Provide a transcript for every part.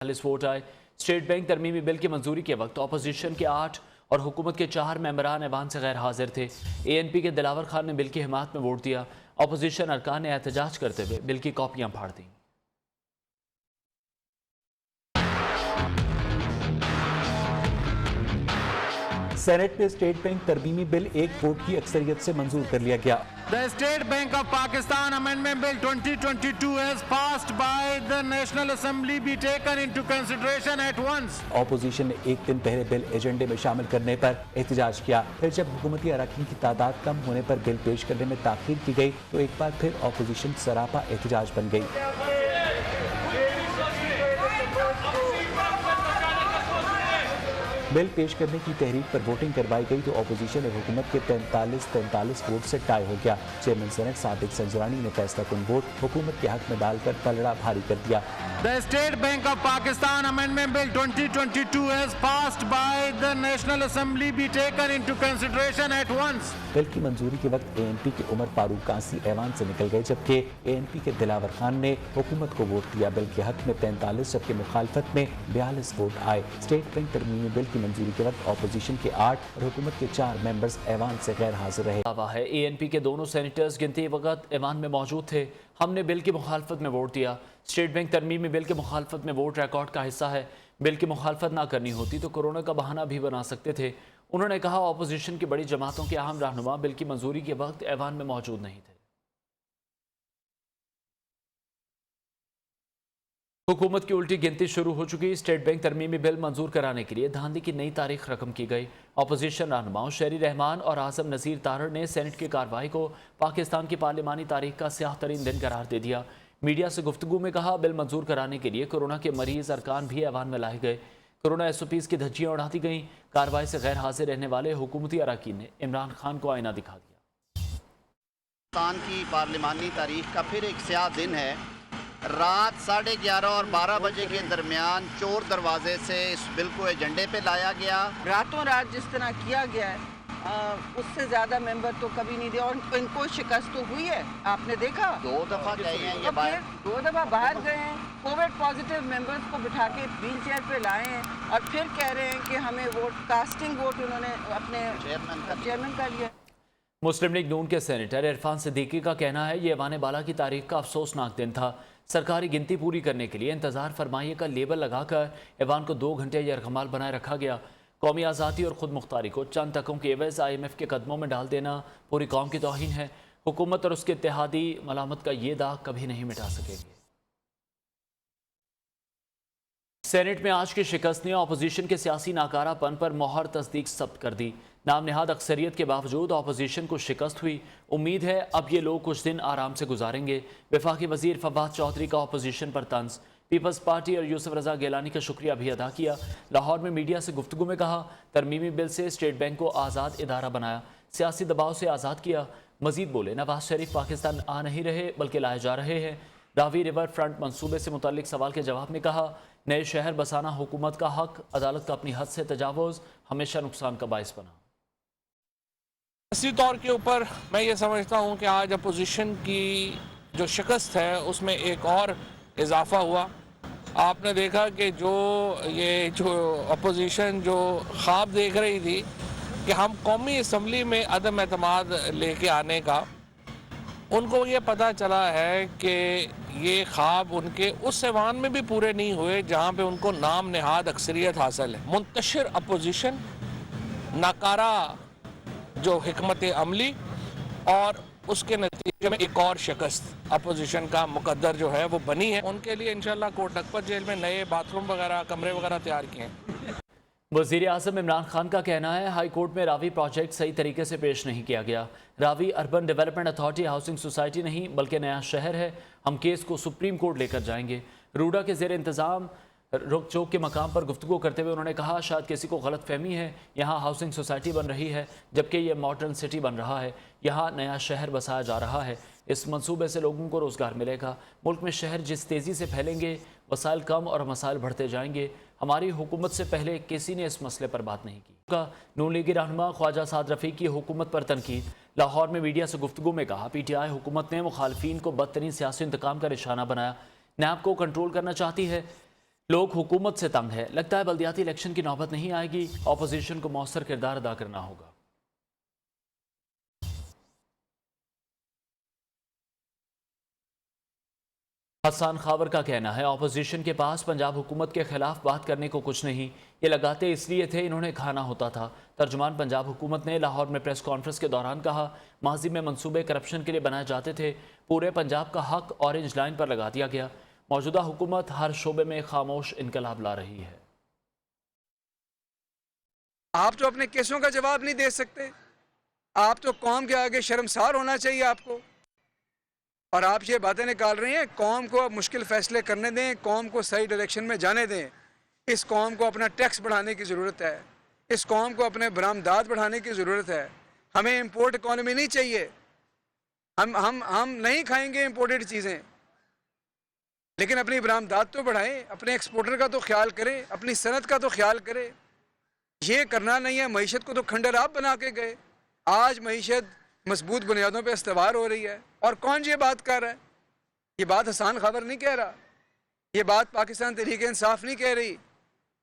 40 vote आए। State bank तरमीमी bill की मंजूरी के वक्त अपोजिशन के 8 और हुकूमत के 4 मेंबरान ऐवान से गैर हाजिर थे। ANP के दिलावर खान ने बिल की हिमायत में वोट दिया। अपोजिशन अरकान ने एहतजाज करते हुए बिल की कॉपियां फाड़ दी। सेनेट में स्टेट बैंक तरमीमी बिल एक वोट की अक्सरियत से मंजूर कर लिया गया। The State Bank of Pakistan Amendment Bill 2022 as passed by the National Assembly be taken into consideration at once. Opposition ने एक दिन पहले बिल एजेंडे में शामिल करने पर एहतजाज किया। फिर जब हुकूमती अरकान की तादाद कम होने पर बिल पेश करने में ताखीर की गई तो एक बार फिर ऑपोजिशन सरापा एहतजाज बन गई। बिल पेश करने की तहरीक पर वोटिंग करवाई गई तो अपोजिशन और हुकूमत के 43 वोट से टाई हो गया। चेयरमैन सेनेट सादिक संजरानी ने फैसला कुन वोट हुकूमत के हक में डालकर पलड़ा भारी कर दिया। The State Bank of Pakistan Amendment Bill 2022 as passed by the National Assembly be taken into consideration at once. Bill की मंजूरी के वक्त ANP के उमर फारूक कासी ऐवान से निकल गए जबकि ANP के दिलावर खान ने हुकूमत को वोट दिया। बिल के हक में 45 जबकि मुखालफत में 42 वोट आए। स्टेट बैंक तरमीमी बिल की मंजूरी के वक्त अपोजिशन के 8 और हुकूमत के 4 मेंबर्स ऐवान से गैर हाजिर रहे। दावा है ANP के दोनों सेनेटर्स गिनती वक्त ऐवान में मौजूद थे। हमने बिल की मुखालफत में वोट दिया। स्टेट बैंक तरमीमी बिल के मुखालफत में वोट रिकॉर्ड का हिस्सा है। बिल की मुखालफत ना करनी होती तो कोरोना का बहाना भी बना सकते थे। उन्होंने कहा अपोजिशन की बड़ी जमातों के अहम रहनुमा बिल की मंजूरी के वक्त ऐवान में मौजूद नहीं थे। हुकूमत की उल्टी गिनती शुरू हो चुकी। स्टेट बैंक तरमीमी बिल मंजूर कराने के लिए धांधली की नई तारीख रकम की गई। अपोजिशन रहनुमाओं शहरी रहमान और आजम नज़ीर तारड़ ने सेनेट की कार्रवाई को पाकिस्तान की पार्लिमानी तारीख का स्याह तरीन दिन करार दे दिया। मीडिया से गुफ्तगू में कहा बिल मंजूर कराने के लिए कोरोना के मरीज अरकान भी ऐवान में लाए गए। कोरोना SOPs की धज्जियां उड़ा दी गईं। कार्रवाई से गैर हाजिर रहने वाले हुकूमती अरकान ने इमरान खान को आईना दिखा दिया। पाकिस्तान की पार्लिमानी तारीख का फिर एक स्याह दिन है। रात 11:30 और 12 बजे के दरमियान चोर दरवाजे से इस बिल को एजेंडे पे लाया गया। रातों रात जिस तरह किया गया है उससे ज्यादा मेंबर तो कभी नहीं दिया और इनको शिकस्त तो हुई है। आपने देखा 2 दफा गए हैं ये बाहर, 2 दफा बाहर गए हैं। कोविड पॉजिटिव मेंबर्स को बिठा के व्हील चेयर पे लाए हैं और फिर कह रहे हैं कि हमें वोट कास्टिंग वोट उन्होंने अपने चेयरमैन का लिया। मुस्लिम लीग नून के सेनेटर इरफान सिद्दीकी का कहना है ये ऐवान बाला की तारीख का अफसोसनाक दिन था। सरकारी गिनती पूरी करने के लिए इंतजार फरमाइए का लेबल लगाकर ऐवान को 2 घंटे यरगमाल बनाए रखा गया। कौमी आज़ादी और खुद मुख्तारी को चंद तकों के एवज़ IMF के कदमों में डाल देना पूरी कौम की तौहीन है। हुकूमत और उसके इत्तेहादी मलामत का ये दाग कभी नहीं मिटा सकेंगे। सेनेट में आज की शिकस्त ने अपोजिशन के सियासी नाकारापन पर मोहर तस्दीक सब्त कर दी। नाम नहाद अक्सरियत के बावजूद अपोजिशन को शिकस्त हुई। उम्मीद है अब ये लोग कुछ दिन आराम से गुजारेंगे। वफाकी वजीर फवाद चौधरी का अपोजिशन पर तंज। पीपल्स पार्टी और यूसुफ रजा गिलानी का शुक्रिया भी अदा किया। लाहौर में मीडिया से गुफ्तगू में कहा तरमीमी बिल से स्टेट बैंक को आज़ाद इदारा बनाया, सियासी दबाव से आज़ाद किया। मजीद बोले नवाज शरीफ पाकिस्तान आ नहीं रहे बल्कि लाए जा रहे हैं। रावी रिवर फ्रंट मंसूबे से मुतालिक सवाल के जवाब में कहा नए शहर बसाना हुकूमत का हक, अदालत का अपनी हद से तजावुज़ हमेशा नुकसान का बायस बना। इसी तौर के ऊपर मैं ये समझता हूँ कि आज अपोजिशन की जो शिकस्त है उसमें एक और इजाफा हुआ। आपने देखा कि जो अपोजिशन जो ख्वाब देख रही थी कि हम कौमी असम्बली में अदम एतमाद लेके आने का, उनको ये पता चला है कि ये ख्वाब उनके उस ऐवान में भी पूरे नहीं हुए जहाँ पे उनको नाम नहाद अक्सरियत हासिल है। मुंतशिर अपोजिशन, नाकारा जो हिकमत अमली और उसके नतीजे में एक और शिकस्त अपोजिशन का मुकद्दर जो है वो बनी है। उनके लिए इंशाल्लाह कोट लखपत जेल में नए बाथरूम वगैरह कमरे वगैरह तैयार किए हैं। वज़ीर आज़म इमरान खान का कहना है हाई कोर्ट में रावी प्रोजेक्ट सही तरीके से पेश नहीं किया गया। Ravi urban development authority housing society नहीं बल्कि नया शहर है। हम केस को सुप्रीम कोर्ट लेकर जाएंगे। रूडा के ज़ेर इंतज़ाम रुक चौक के मकाम पर गुफ्तगू करते हुए उन्होंने कहा शायद किसी को गलत फहमी है, यहाँ हाउसिंग सोसाइटी बन रही है जबकि ये मॉडर्न सिटी बन रहा है। यहाँ नया शहर बसाया जा रहा है। इस मंसूबे से लोगों को रोज़गार मिलेगा। मुल्क में शहर जिस तेज़ी से फैलेंगे वसाइल कम और मसाइल बढ़ते जाएंगे। हमारी हुकूमत से पहले किसी ने इस मसले पर बात नहीं की। नून लीगी रहनुमा ख्वाजा साद रफ़ीक की हुकूमत पर तनकीद। लाहौर में मीडिया से गुफ्तगू में कहा PTI हुकूमत ने मुखालफीन को बदतरीन सियासी इंतकाम का निशाना बनाया। नैब को कंट्रोल करना चाहती है। लोग हुकूमत से तंग है, लगता है बल्दियाती इलेक्शन की नौबत नहीं आएगी, अपोजिशन को मौसर किरदार अदा करना होगा। हसन खावर का कहना है अपोजिशन के पास पंजाब हुकूमत के खिलाफ बात करने को कुछ नहीं, ये लगाते इसलिए थे इन्होंने खाना होता था। तर्जुमान पंजाब हुकूमत ने लाहौर में प्रेस कॉन्फ्रेंस के दौरान कहा, माजी में मंसूबे करप्शन के लिए बनाए जाते थे, पूरे पंजाब का हक ऑरेंज लाइन पर लगा दिया गया। मौजूदा हुकूमत हर शोबे में खामोश इनकलाब ला रही है। आप तो अपने केसों का जवाब नहीं दे सकते, आप तो कौम के आगे शर्मसार होना चाहिए आपको, और आप ये बातें निकाल रहे हैं। कौम को मुश्किल फैसले करने दें, कौम को सही डायरेक्शन में जाने दें। इस कौम को अपना टैक्स बढ़ाने की ज़रूरत है, इस कौम को अपने बरामदात बढ़ाने की ज़रूरत है। हमें इंपोर्ट इकॉनमी नहीं चाहिए, हम नहीं खाएंगे इंपोर्टेड चीज़ें, लेकिन अपनी बरामदात तो बढ़ाएं, अपने एक्सपोर्टर का तो ख्याल करें, अपनी सनत का तो ख्याल करें। ये करना नहीं है। मईशत को तो खंडर आप बना के गए, आज मईशत मजबूत बुनियादों पे इस्तेवार हो रही है। और कौन ये बात कर रहा है? ये बात हसन खबर नहीं कह रहा, ये बात पाकिस्तान तहरीक इंसाफ नहीं कह रही,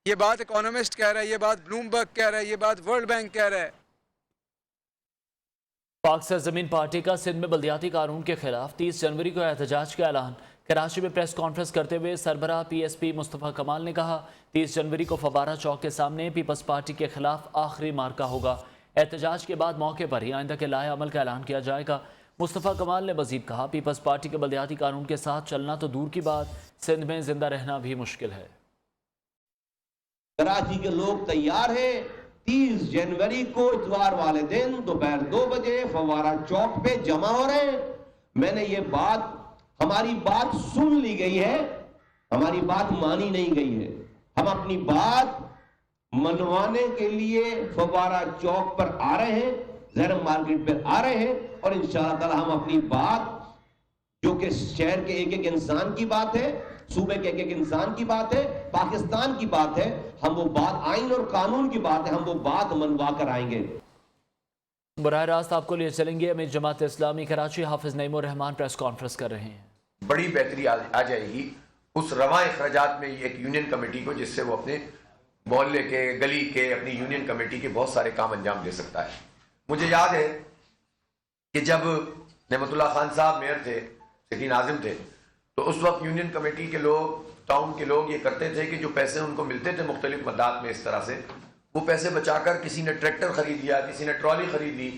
ये बात इकोनॉमिस्ट कह रहा है, ये बात ब्लूमबर्ग कह रहा है, ये बात वर्ल्ड बैंक कह रहा है। पाक सरजमीन पार्टी का सिंध में बल्दियाती कानून के खिलाफ 30 जनवरी को एहतजाज का ऐलान। कराची में प्रेस कॉन्फ्रेंस करते हुए सरबराह PSP मुस्तफ़ा कमाल ने कहा, 30 जनवरी को फवारा चौक के सामने पीपल्स पार्टी के खिलाफ आखिरी मार्का होगा। एहतजाज के बाद मौके पर ही आइंदा के लाए अमल का ऐलान किया जाएगा। मुस्तफ़ा कमाल ने मजीद कहा, पीपल्स पार्टी के बल्दियाती कानून के साथ चलना तो दूर की बात, सिंध में जिंदा रहना भी मुश्किल है। कराची के लोग तैयार हैं। 30 जनवरी को इतवार वाले दिन दोपहर 2 बजे फवारा चौक पे जमा हो रहे हैं। मैंने ये बात, हमारी बात सुन ली गई है, हमारी बात मानी नहीं गई है। हम अपनी बात मनवाने के लिए फवारा चौक पर आ रहे हैं, जहर मार्केट पर आ रहे हैं, और इंशाअल्लाह ताला हम अपनी बात, जो कि शहर के एक एक इंसान की बात है, सूबे के एक एक इंसान की बात है, पाकिस्तान की बात है, हम वो बात, आइन और कानून की बात है, हम वो बात मनवा कर आएंगे। बराह रास्त आपको लिए चलेंगे। अमीर जमात इस्लामी कराची हाफिज नईम उर रहमान प्रेस कॉन्फ्रेंस कर रहे हैं। बड़ी बेहतरी आ जाएगी उस रवा अखराजात में एक यूनियन कमेटी को, जिससे वो अपने मोहल्ले के, गली के, अपनी यूनियन कमेटी के बहुत सारे काम अंजाम दे सकता है। मुझे याद है कि जब नेमतुल्लाह खान साहब मेयर थे, सिटी नाजिम थे, तो उस वक्त यूनियन कमेटी के लोग, टाउन के लोग ये करते थे कि जो पैसे उनको मिलते थे मुख्तलिफ मदाद में, इस तरह से वो पैसे बचाकर किसी ने ट्रैक्टर खरीद लिया, किसी ने ट्रॉली खरीद ली,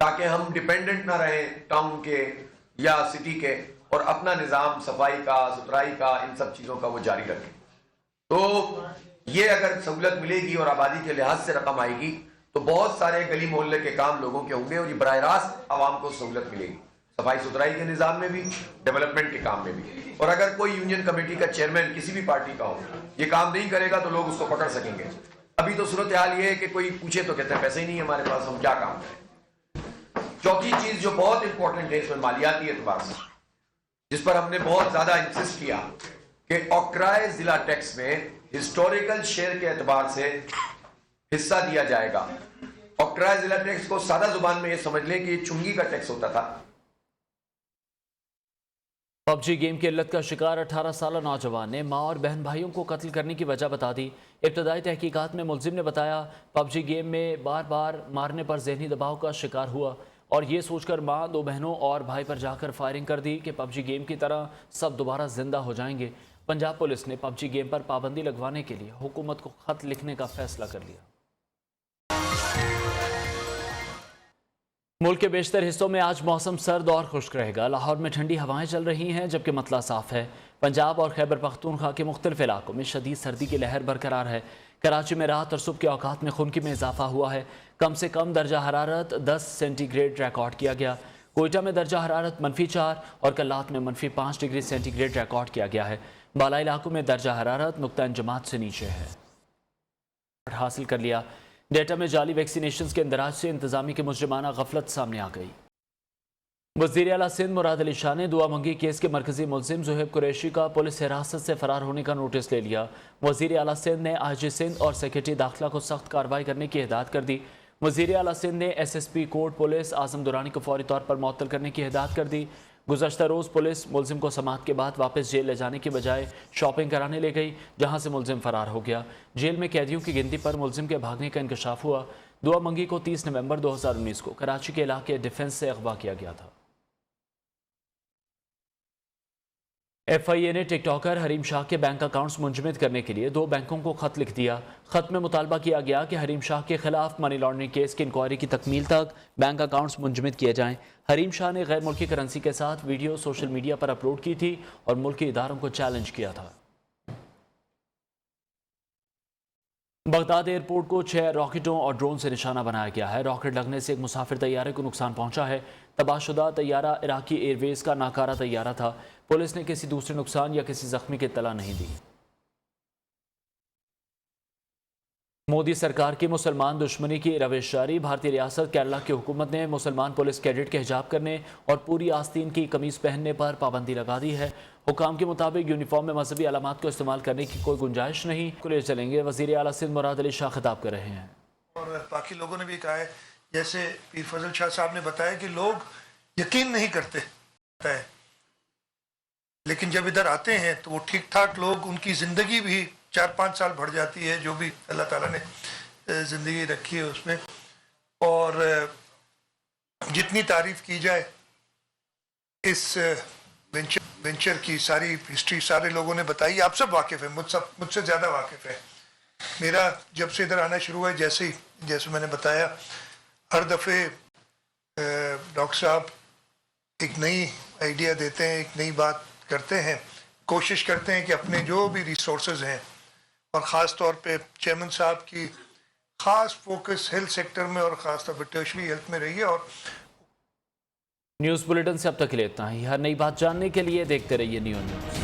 ताकि हम डिपेंडेंट ना रहें टाउन के या सिटी के, और अपना निज़ाम सफाई का, सुथराई का, इन सब चीज़ों का वो जारी रखें। तो ये अगर सहूलत मिलेगी और आबादी के लिहाज से रकम आएगी, तो बहुत सारे गली मोहल्ले के काम लोगों के होंगे, और ये बराह रास्त आवाम को सहूलत मिलेगी, सफाई सुथराई के निज़ाम में भी, डेवलपमेंट के काम में भी। और अगर कोई यूनियन कमेटी का चेयरमैन किसी भी पार्टी का हो, ये काम नहीं करेगा तो लोग उसको पकड़ सकेंगे। अभी तो सूरत हाल ये है कि कोई पूछे तो कहते हैं पैसे ही नहीं हमारे पास, हम क्या काम करें। चौथी चीज जो बहुत इंपॉर्टेंट है इसमें मालियाती एतबार से, जिस पर हमने बहुत ज्यादा इंसिस्ट किया, कि औक्राए जिला टैक्स में हिस्टोरिकल शेयर के एतबार से हिस्सा दिया जाएगा। औक्राए जिला टैक्स को सादा जुबान में ये समझ लें कि ये चुंगी का टैक्स होता था। पबजी गेम की इल्लत का शिकार 18 साल नौजवान ने मां और बहन भाइयों को कत्ल करने की वजह बता दी। इब्तदाई तहकीकात में मुलजिम ने बताया, पबजी गेम में बार बार मारने पर जहनी दबाव का शिकार हुआ और ये सोचकर मां, 2 बहनों और भाई पर जाकर फायरिंग कर दी कि पबजी गेम की तरह सब दोबारा जिंदा हो जाएंगे। पंजाब पुलिस ने पबजी गेम पर पाबंदी लगवाने के लिए हुकूमत को खत लिखने का फैसला कर लिया। मुल्क के बेशतर हिस्सों में आज मौसम सर्द और खुश्क रहेगा। लाहौर में ठंडी हवाएं चल रही हैं जबकि मतला साफ है। पंजाब और खैबर पख्तूनख्वा के मुख्तलिफ इलाकों में शदीद सर्दी की लहर बरकरार है। कराची में रात और सुबह के औकात में खुनकी में इजाफा हुआ है। कम से कम दर्जा हरारत 10 सेंटीग्रेड रिकॉर्ड किया गया। कोयटा में दर्जा हरारत -4 और कल्लात में -5 डिग्री सेंटीग्रेड रिकॉर्ड किया गया है। बाला इलाकों में दर्जा हरारत नुक्ता जमात से नीचे है। हासिल कर लिया। डेटा में जाली वैक्सीनेशन के इंदराज से इंतजामी की मुजरिमाना गफलत सामने आ गई। वज़ीर आला सिंध मुराद अली शाह ने दुआ मंगी केस के मरकजी मुलजिम ज़ुहैब कुरैशी का पुलिस हिरासत से फरार होने का नोटिस ले लिया। वज़ीर आला सिंध ने IG सिंध और सेक्रेटरी दाखिला को सख्त कार्रवाई करने की हिदायत कर दी। वज़ीर आला सिंध ने SSP कोर्ट पुलिस आज़म दुरानी को फौरी तौर पर मुअत्तल करने की हिदायत कर दी। गुज़श्ता रोज़ पुलिस मुलजिम को समाअत के बाद वापस जेल ले जाने की बजाय शॉपिंग कराने ले गई, जहां से मुलजिम फरार हो गया। जेल में कैदियों की गिनती पर मुलजिम के भागने का इंकशाफ हुआ। दुआ मंगी को 30 नवंबर 2019 को कराची के इलाके डिफेंस से अगवा किया गया था। FIA ने टिकटॉकर हरीम शाह के बैंक अकाउंट्स मुंजमद करने के लिए 2 बैंकों को खत लिख दिया। खत में मुतालबा किया गया कि हरीम शाह के खिलाफ मनी लॉन्ड्रिंग केस की इंक्वायरी की तकमील तक बैंक अकाउंट्स मुंजमद किए जाएं। हरीम शाह ने गैर मुल्की करेंसी के साथ वीडियो सोशल मीडिया पर अपलोड की थी और मुल्की इदारों को चैलेंज किया था। बगदाद एयरपोर्ट को 6 रॉकेटों और ड्रोन से निशाना बनाया गया है। रॉकेट लगने से एक मुसाफिर तैयारे को नुकसान पहुंचा है। तबाहशुदा तैयारा इराकी एयरवेज का नाकारा तैयारा था। पुलिस ने किसी दूसरे नुकसान या किसी जख्मी की इत्तला नहीं दी। मोदी सरकार की मुसलमान दुश्मनी की रविश जारी। भारतीय रियासत केरला की हुकूमत ने मुसलमान पुलिस कैडेट के हिजाब करने और पूरी आस्तीन की कमीज पहनने पर पाबंदी लगा दी है। हुकाम के मुताबिक यूनिफॉर्म में मजहबी अलामात को इस्तेमाल करने की कोई गुंजाइश नहीं। ले चलेंगे वज़ीर आला सिंध मुराद अली शाह खिताब कर रहे हैं। और बाकी लोगों ने भी कहा है, जैसे पीर फजल शाह साहब ने बताया कि लोग यकीन नहीं करते है, लेकिन जब इधर आते हैं तो वो ठीक ठाक लोग, उनकी ज़िंदगी भी 4-5 साल बढ़ जाती है, जो भी अल्लाह ताला ने ज़िंदगी रखी है उसमें। और जितनी तारीफ़ की जाए इस वेंचर की सारी हिस्ट्री सारे लोगों ने बताई, आप सब वाकिफ़ हैं, मुझसे ज़्यादा वाकिफ़ है। मेरा जब से इधर आना शुरू हुआ, जैसे मैंने बताया, हर दफ़े डॉक्टर साहब एक नई आइडिया देते हैं, एक नई बात करते हैं, कोशिश करते हैं कि अपने जो भी रिसोर्सेज हैं, और ख़ास तौर पे चेयरमैन साहब की ख़ास फोकस हेल्थ सेक्टर में और ख़ास तौर पर टर्शरी हेल्थ में रही है। और न्यूज़ बुलेटिन से अब तक के लिए इतना ही। हर नई बात जानने के लिए देखते रहिए न्यूज़।